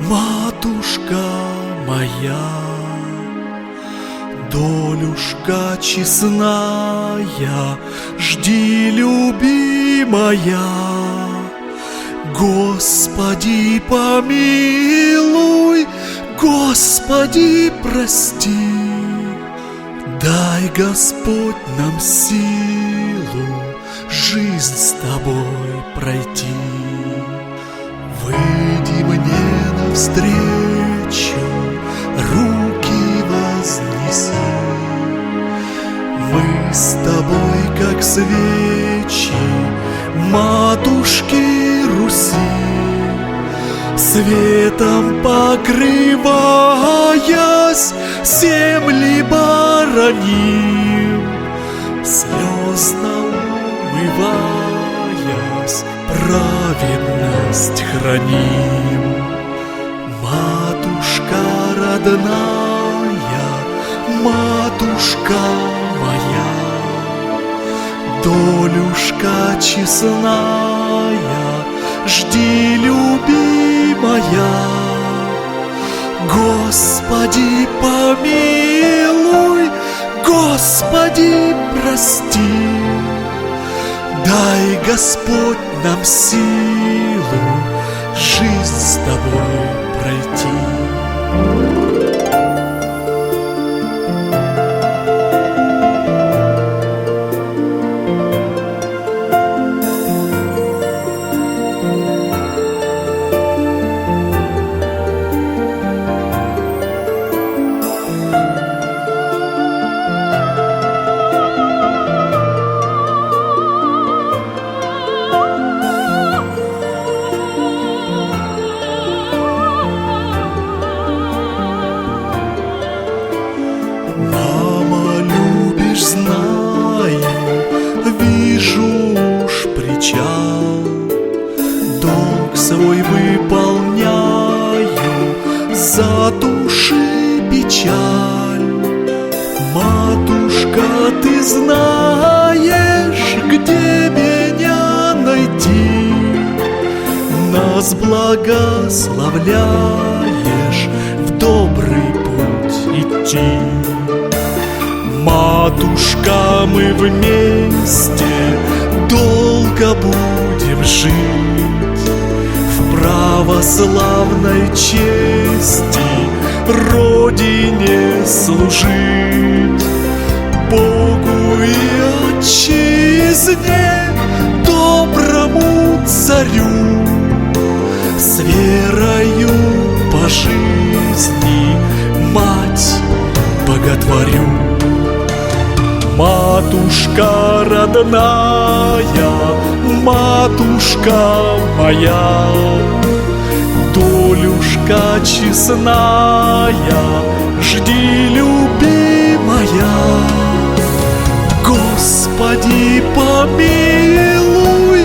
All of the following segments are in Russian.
Матушка моя, долюшка честная, жди, любимая. Господи, помилуй, Господи, прости. Дай, Господь, нам силу жизнь с Тобой пройти. Выйди мне навстречу, руки вознеси. Мы с Тобой, как свечи, матушки Руси, светом покрываясь, земли бороним, слезно умываясь, праведность храним. Матушка родная, матушка моя, долюшка честная, жди, любимая. Господи, помилуй, Господи, прости. Дай, Господь, нам силу жизнь с Тобой пройти. Вижу уж причал, долг свой выполняю, затуши печаль. Матушка, ты знаешь, где меня найти, нас благословляешь в добрый путь идти. Матушка, мы вместе долго будем жить, в православной чести Родине служить, Богу и отчизне, доброму царю, с верою по жизни мать боготворю. Матушка родная, матушка моя, долюшка честная, жди, любимая. Господи, помилуй,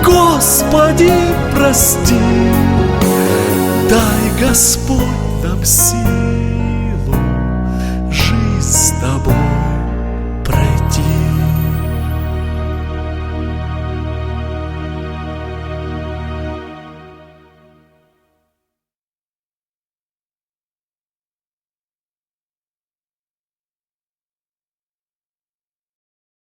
Господи, прости. Дай, Господь, нам силу